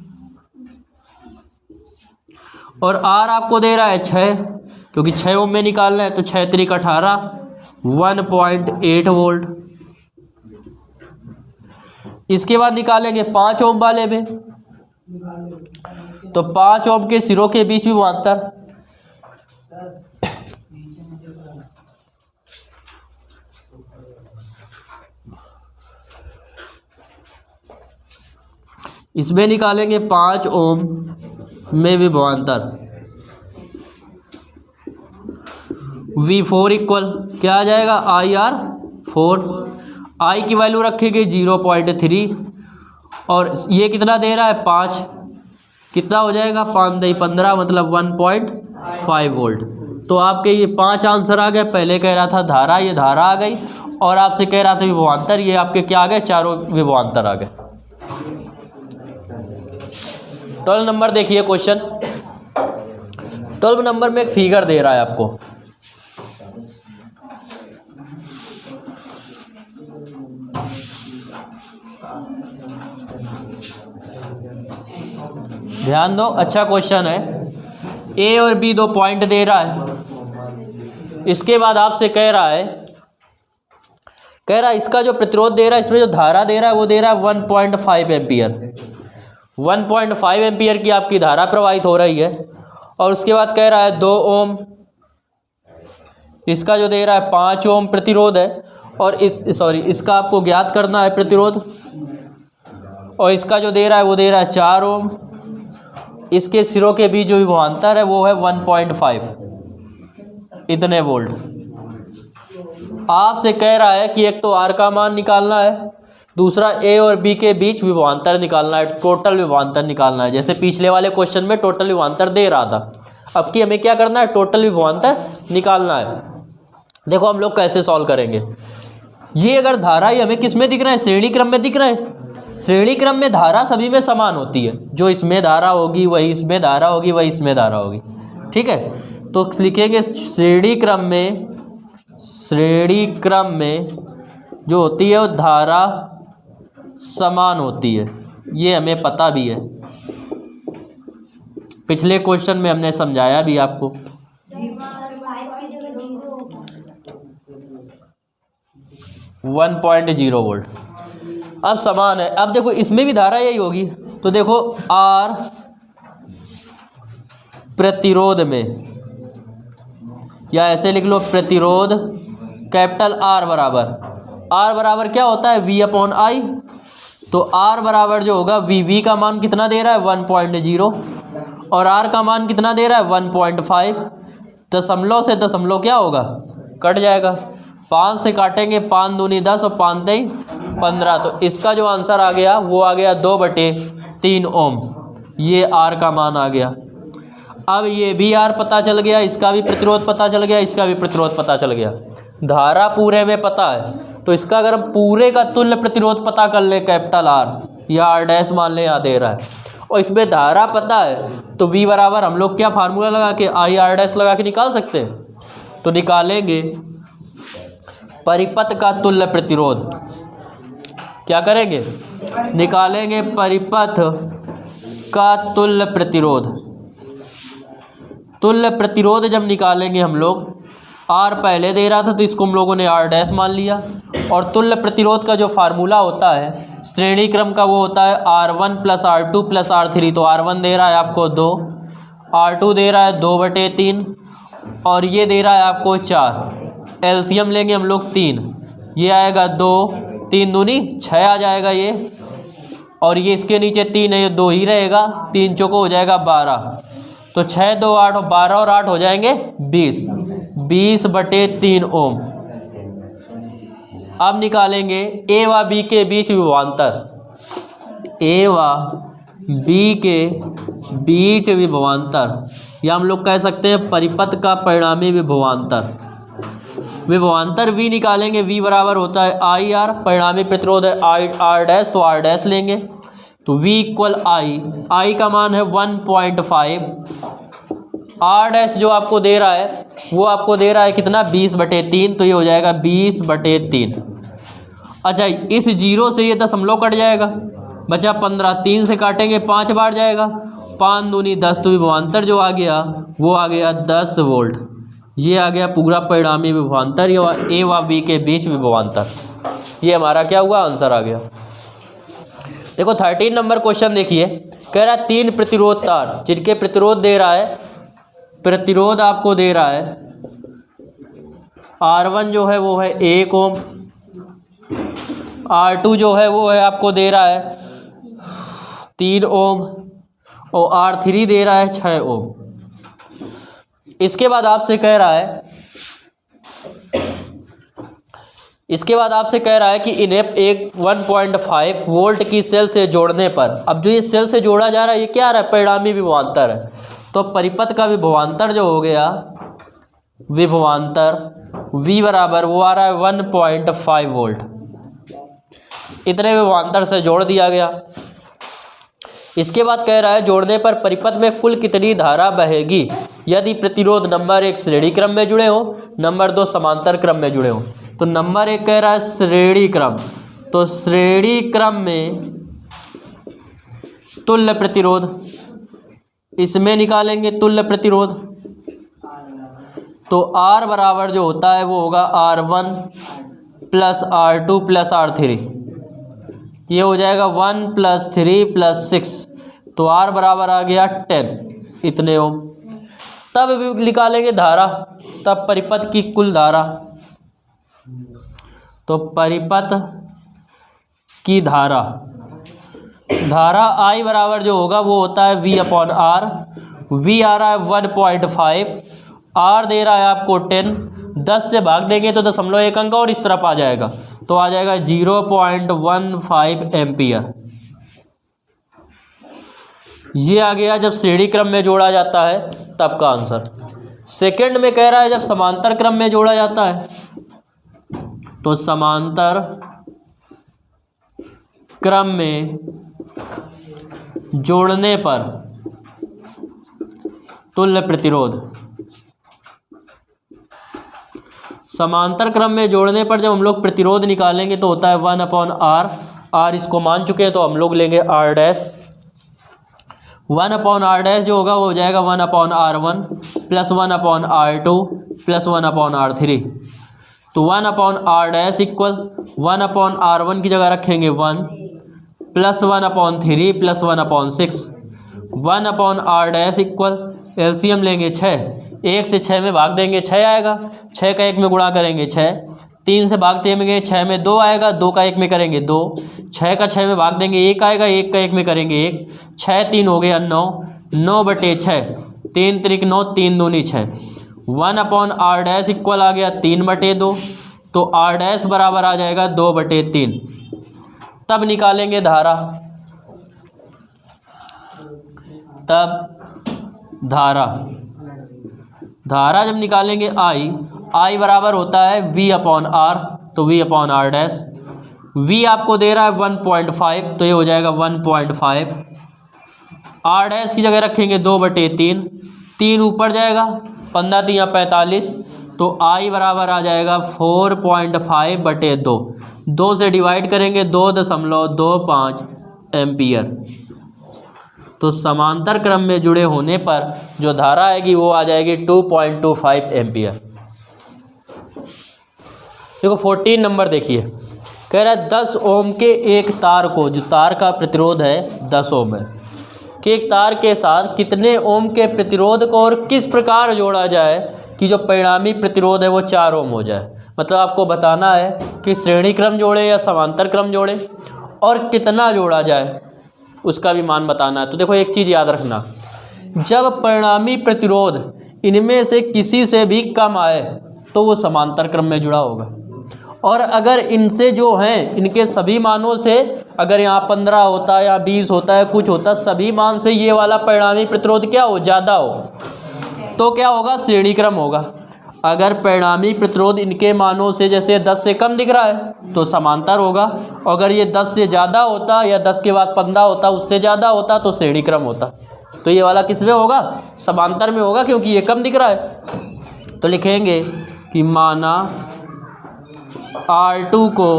और R आपको दे रहा है 6, क्योंकि 6 ओम में निकालना है। तो 6 3 18 1.8 वोल्ट। इसके बाद निकालेंगे 5 ओम वाले में, तो 5 ओम के सिरों के बीच विभवांतर इसमें निकालेंगे 5 ओम में विभवांतर V4 इक्वल क्या आ जाएगा IR4। I की वैल्यू रखेंगे 0.3 और ये कितना दे रहा है 5, कितना हो जाएगा 5 दही 15 मतलब 1.5 वोल्ट। तो आपके ये 5 आंसर आ गए। पहले कह रहा था धारा, ये धारा आ गई, और आपसे कह रहा था विभवांतर, ये आपके क्या आ गए, चारों विभवांतर आ गए। 12 नंबर देखिए क्वेश्चन। 12 नंबर में एक फिगर दे रहा है आपको, ध्यान दो, अच्छा क्वेश्चन है। ए और बी 2 पॉइंट दे रहा है। इसके बाद आपसे कह रहा है इसका जो प्रतिरोध दे रहा है, इसमें जो धारा दे रहा है वो दे रहा है 1.5 एम्पियर। 1.5 एम्पियर की आपकी धारा प्रवाहित हो रही है। और उसके बाद कह रहा है 2 ओम, इसका जो दे रहा है 5 ओम प्रतिरोध है, और इसका आपको ज्ञात करना है प्रतिरोध। और इसका जो दे रहा है वो दे रहा है 4 ओम। इसके सिरों के बीच जो विभवांतर है वो है 1.5 इतने वोल्ट। आपसे कह रहा है कि एक तो आर का मान निकालना है, दूसरा ए और बी के बीच विभवांतर निकालना है, टोटल विभवांतर निकालना है। जैसे पिछले वाले क्वेश्चन में टोटल विभवांतर दे रहा था, अब की हमें क्या करना है, टोटल विभवांतर निकालना है। देखो हम लोग कैसे सॉल्व करेंगे। ये अगर धारा ही हमें किस में दिख रहा है, श्रेणी क्रम में दिख रहा है। श्रेणी क्रम में धारा सभी में समान होती है, जो इसमें धारा होगी वही इसमें धारा होगी, वही इसमें धारा होगी, ठीक है। तो लिखेंगे श्रेणी क्रम में जो होती है वो धारा समान होती है। ये हमें पता भी है, पिछले क्वेश्चन में हमने समझाया भी आपको। 1.0 वोल्ट। अब समान है। अब देखो इसमें भी धारा यही होगी, तो देखो आर प्रतिरोध में, या ऐसे लिख लो प्रतिरोध कैपिटल आर बराबर क्या होता है V/I। तो आर बराबर जो होगा V का मान कितना दे रहा है 1.0 और आर का मान कितना दे रहा है 1.5। दशमलव से दशमलव क्या होगा, कट जाएगा। 5 से काटेंगे, 5 दूनी 10 और 5 तेई 15। तो इसका जो आंसर आ गया वो आ गया 2/3 ओम। ये आर का मान आ गया। अब ये भी आर पता चल गया, इसका भी प्रतिरोध पता चल गया, इसका भी प्रतिरोध पता चल गया। धारा पूरे में पता है, तो इसका अगर हम पूरे का तुल्य प्रतिरोध पता कर ले कैपिटल आर, या आर डैश मान ले, यहाँ दे रहा है, और इसमें धारा पता है, तो V बराबर हम लोग क्या फार्मूला लगा के IR डैश लगा के निकाल सकते हैं। तो निकालेंगे परिपथ का तुल्य प्रतिरोध। क्या करेंगे, निकालेंगे परिपथ का तुल्य प्रतिरोध। तुल्य प्रतिरोध जब निकालेंगे हम लोग, आर पहले दे रहा था तो इसको हम लोगों ने आर डैश मान लिया। और तुल्य प्रतिरोध का जो फार्मूला होता है श्रेणी क्रम का, वो होता है R1 + R2 + R3। तो R1 दे रहा है आपको 2, R2 दे रहा है 2/3 और ये दे रहा है आपको 4। एलसीएम लेंगे हम लोग 3, ये आएगा 2, 3 दूनी 6 आ जाएगा ये, और ये इसके नीचे 3 है, ये 2 ही रहेगा, 3 चौको हो जाएगा 12। तो 6 2 8 और 12 और 8 हो जाएंगे 20/3 ओम। अब निकालेंगे ए व बी के बीच विभवांतर। ए व बी के बीच विभवांतर, या हम लोग कह सकते हैं परिपथ का परिणामी विभवांतर। विभवांतर V निकालेंगे, V बराबर होता है IR, परिणामी प्रतिरोध है R डैश, तो R डैश लेंगे। तो V = I का मान है 1.5। R डैश जो आपको दे रहा है वो आपको दे रहा है कितना 20/3, तो ये हो जाएगा 20/3। अच्छा, इस 0 से ये दशमलव कट जाएगा, बचा 15। 3 से काटेंगे 5 बार जाएगा, 5 दूनी 10। तो विभवांतर जो आ गया वो आ गया 10 वोल्ट। ये आ गया पूरा परिणामी विभवांतर, ये ए व बी के बीच विभवांतर। ये हमारा क्या हुआ, आंसर आ गया। देखो 13 नंबर क्वेश्चन देखिए, कह रहा है 3 प्रतिरोध तार जिनके प्रतिरोध दे रहा है, प्रतिरोध आपको दे रहा है R1 जो है वो है 1 ओम, R2 जो है वो है आपको दे रहा है 3 ओम और R3 दे रहा है 6 ओम। इसके बाद आपसे कह रहा है कि इन्हें एक 1.5 वोल्ट की सेल से जोड़ने पर, अब जो ये सेल से जोड़ा जा रहा है ये क्या आ रहा है, परिणामी विभवांतर है। तो परिपथ का विभवांतर जो हो गया, विभवांतर V बराबर वो आ रहा है 1.5 वोल्ट। इतने विभवांतर से जोड़ दिया गया। इसके बाद कह रहा है जोड़ने पर परिपथ में कुल कितनी धारा बहेगी यदि प्रतिरोध नंबर 1 श्रेणी क्रम में जुड़े हो, नंबर 2 समांतर क्रम में जुड़े हो। तो नंबर 1 कह रहा है श्रेणी क्रम, तो श्रेणी क्रम में तुल्य प्रतिरोध, इसमें निकालेंगे तुल्य प्रतिरोध। तो R बराबर जो होता है वो होगा R1 plus R2 plus R3, ये हो जाएगा 1 प्लस 3 प्लस 6, तो R बराबर आ गया 10 इतने ओम। तब भी निकालेंगे धारा, तब परिपथ की कुल धारा, तो परिपथ की धारा I बराबर जो होगा वो होता है V अपॉन R। V आ रहा है 1.5, R दे रहा है आपको 10, 10 से भाग देंगे तो 0.1 अंक और इस तरफ आ जाएगा, तो आ जाएगा 0.15 एम्पियर। ये आ गया जब श्रेणी क्रम में जोड़ा जाता है तब का आंसर। सेकंड में कह रहा है जब समांतर क्रम में जोड़ा जाता है, तो समांतर क्रम में जोड़ने पर तुल्य प्रतिरोध, समांतर क्रम में जोड़ने पर जब हम लोग प्रतिरोध निकालेंगे तो होता है 1 अपॉन R। R इसको मान चुके हैं तो हम लोग लेंगे R dash. 1 upon R dash जो होगा वो हो जाएगा 1 upon R1 plus 1 upon R2 plus 1 upon R3। तो 1 upon R dash equal 1 upon R1 की जगह रखेंगे 1 plus 1 upon 3 plus 1 upon 6। 1 upon R dash equal LCM लेंगे 6, 1 से 6 में भाग देंगे 6 आएगा, 6 का 1 में गुणा करेंगे 6, 3 से भाग देंगे 6 में 2 आएगा, 2 का 1 में करेंगे 2, 6 का 6 में भाग देंगे 1 आएगा, 1 का 1 में करेंगे 1, 6 3 हो गया 9, 9 बटे 6, 3 त्रिक 9, 3 दूनी 6। 1 अपॉन R डैश इक्वल आ गया 3 बटे 2, तो R डैश बराबर आ जाएगा 2 बटे 3। तब निकालेंगे धारा, तब धारा जब निकालेंगे I बराबर होता है V अपॉन R, तो V upon R dash. V आपको दे रहा है 1.5, तो ये हो जाएगा 1.5। R डैश की जगह रखेंगे 2 बटे 3, 3 ऊपर जाएगा, 15 3 45, तो I बराबर आ जाएगा 4.5 बटे 2, 2 से डिवाइड करेंगे 2.25 एम्पियर। तो समांतर क्रम में जुड़े होने पर जो धारा आएगी वो आ जाएगी 2.25 एम्पियर। देखो 14 नंबर देखिए, कह रहा है 10 ओम के एक तार को, जो तार का प्रतिरोध है 10 ओम है, कि एक तार के साथ कितने ओम के प्रतिरोध को और किस प्रकार जोड़ा जाए कि जो परिणामी प्रतिरोध है वो 4 ओम हो जाए। मतलब आपको बताना है कि श्रेणी क्रम जोड़े या समांतर क्रम जोड़े और कितना जोड़ा जाए, उसका भी मान बताना है। तो देखो एक चीज़ याद रखना, जब परिणामी प्रतिरोध इनमें से किसी से भी कम आए तो वो समांतर क्रम में जुड़ा होगा, और अगर इनसे जो हैं इनके सभी मानों से, अगर यहाँ 15 होता है या 20 होता है कुछ होता, सभी मान से ये वाला परिणामी प्रतिरोध क्या हो, ज़्यादा हो, तो क्या होगा, श्रेणी क्रम होगा। अगर परिणामी प्रतिरोध इनके मानों से जैसे 10 से कम दिख रहा है तो समांतर होगा, अगर ये 10 से ज़्यादा होता या 10 के बाद 15 होता, उससे ज़्यादा होता तो श्रेणी क्रम होता। तो ये वाला किस में होगा, समांतर में होगा, क्योंकि ये कम दिख रहा है। तो लिखेंगे कि माना R2 को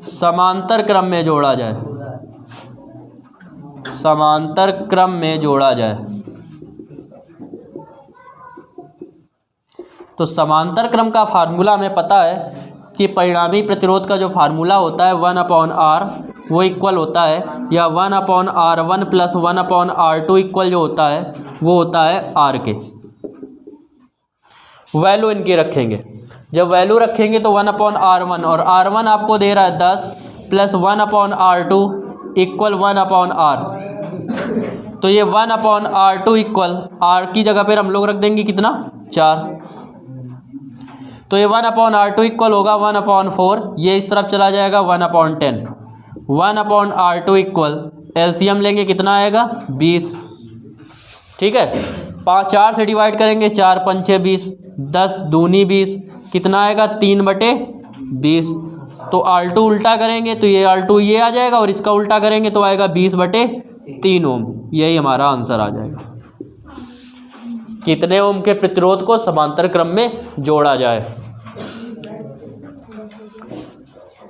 समांतर क्रम में जोड़ा जाए, समांतर क्रम में जोड़ा जाए, तो समांतर क्रम का फार्मूला हमें पता है कि परिणामी प्रतिरोध का जो फार्मूला होता है 1 अपॉन R वो इक्वल होता है, या 1 upon R1 plus 1 upon R2 equal जो होता है वो होता है R के। वैल्यू इनकी रखेंगे, जब वैल्यू रखेंगे तो 1 अपॉन R1, और R1 आपको दे रहा है 10 plus 1 upon R2 equal 1/r। तो ये 1/r2 इक्वल r की जगह पर हम लोग रख देंगे कितना 4। तो ये 1/r2 इक्वल होगा 1/4। ये इस तरफ चला जाएगा 1/10। 1/r2 इक्वल एलसीएम लेंगे कितना आएगा 20। ठीक है, 4 से डिवाइड करेंगे 4 पंचे 20, 10 दूनी 20, कितना आएगा 3/20। तो R2 उल्टा करेंगे तो ये R2 ये आ जाएगा और इसका उल्टा करेंगे तो आएगा 20/3 ओम। यही हमारा आंसर आ जाएगा। कितने ओम के प्रतिरोध को समांतर क्रम में जोड़ा जाए।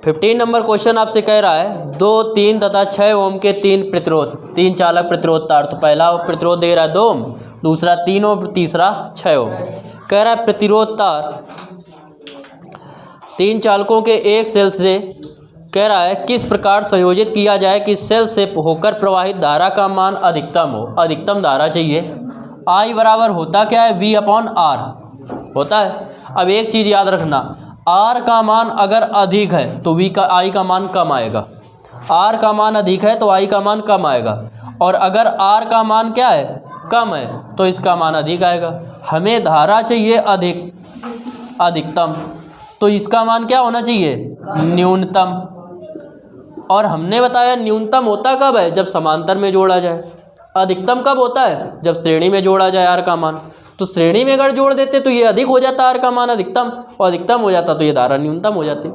15 नंबर क्वेश्चन आपसे कह रहा है 2, 3 तथा 6 ओम के 3 प्रतिरोध, 3 चालक प्रतिरोध तार। तो पहला प्रतिरोध दे रहा है 2 ओम, दूसरा 3 ओम, तीसरा 6 ओम। कह रहा है प्रतिरोध तार 3 चालकों के एक सेल से कह रहा है किस प्रकार संयोजित किया जाए कि सेल से होकर प्रवाहित धारा का मान अधिकतम हो। अधिकतम धारा चाहिए। I बराबर होता क्या है V/R होता है। अब एक चीज़ याद रखना, R का मान अगर अधिक है तो I का मान कम आएगा। R का मान अधिक है तो I का मान कम आएगा, और अगर R का मान क्या है कम है तो इसका मान अधिक आएगा। हमें धारा चाहिए अधिकतम, तो इसका मान क्या होना चाहिए न्यूनतम। और हमने बताया न्यूनतम होता कब है जब समांतर में जोड़ा जाए। अधिकतम कब होता है जब श्रेणी में जोड़ा जाए R का मान। तो श्रेणी में अगर जोड़ देते तो ये अधिक हो जाता R का मान अधिकतम, और अधिकतम हो जाता तो ये धारा न्यूनतम हो जाती।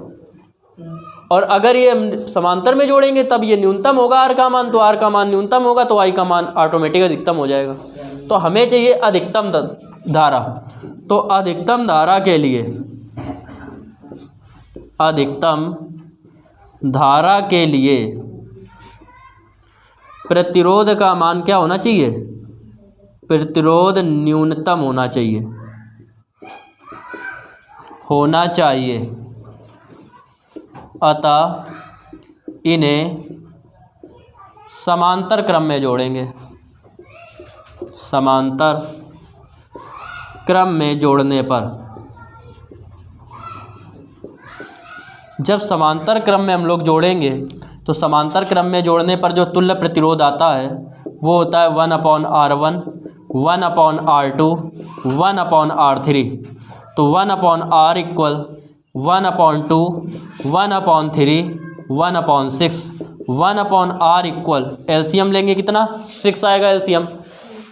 और अगर ये समांतर में जोड़ेंगे तब ये न्यूनतम होगा R का मान, तो R का मान न्यूनतम होगा तो I का मान ऑटोमेटिक अधिकतम हो जाएगा। तो हमें चाहिए अधिकतम धारा। तो अधिकतम धारा के लिए, अधिकतम धारा के लिए प्रतिरोध का मान क्या होना चाहिए, प्रतिरोध न्यूनतम होना चाहिए, अतः इन्हें समांतर क्रम में जोड़ेंगे। समांतर क्रम में जोड़ने पर, जब समांतर क्रम में हम लोग जोड़ेंगे तो समांतर क्रम में जोड़ने पर जो तुल्य प्रतिरोध आता है वो होता है 1/R1, 1/R2, 1/R3। तो 1/R equal 1/2, 1/3, 1/6। 1/R equal LCM लेंगे कितना 6 आएगा एलसीएम।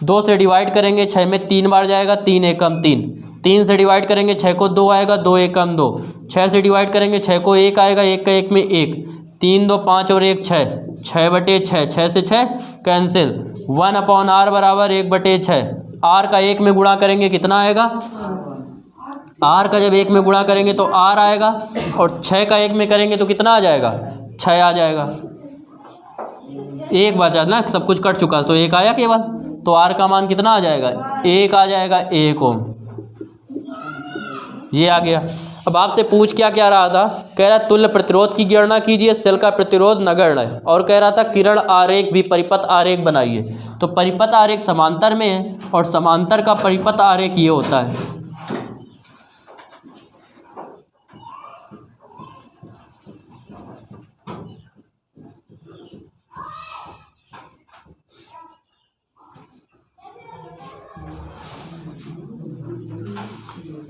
2 से डिवाइड करेंगे 6 में 3 बार जाएगा, 3 एकम 3। 3 से डिवाइड करेंगे 6 को 2 आएगा, 2 एकम 2। 6 से डिवाइड करेंगे 6 को 1 आएगा, 1 का 1 में 1। 3 2 5 और 1 6, 6/6। 6 से 6 कैंसिल। 1/R बराबर 1/6। R का 1 में गुणा करेंगे कितना आएगा, R का जब 1 में गुणा करेंगे तो R आएगा, और 6 का 1 में करेंगे तो कितना आ जाएगा 6 आ जाएगा। 1 बचा ना, सब कुछ कट चुका तो 1 आया केवल, तो R का मान कितना आ जाएगा 1 आ जाएगा, 1 ओम। ये आ गया। अब आपसे पूछ क्या रहा था, कह रहा तुल्य प्रतिरोध की गणना कीजिए, सेल का प्रतिरोध नगण्य है, और कह रहा था किरण आरेख भी परिपथ आरेख बनाइए। तो परिपथ आरेख समांतर में है, और समांतर का परिपथ आरेख ये होता है।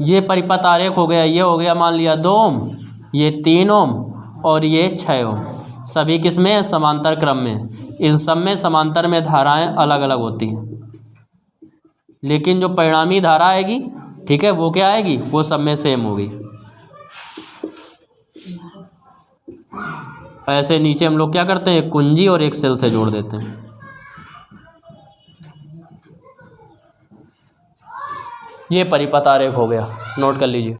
ये परिपथ आरेख हो गया, ये हो गया मान लिया 2 ओम, ये 3 ओम और ये 6 ओम। सभी किस में समांतर क्रम में। इन सब में समांतर में धाराएं अलग अलग होती हैं, लेकिन जो परिणामी धारा आएगी, ठीक है, वो क्या आएगी, वो सब में सेम होगी। ऐसे नीचे हम लोग क्या करते हैं, एक कुंजी और एक सेल से जोड़ देते हैं। ये परिपथ आरेख हो गया, नोट कर लीजिए।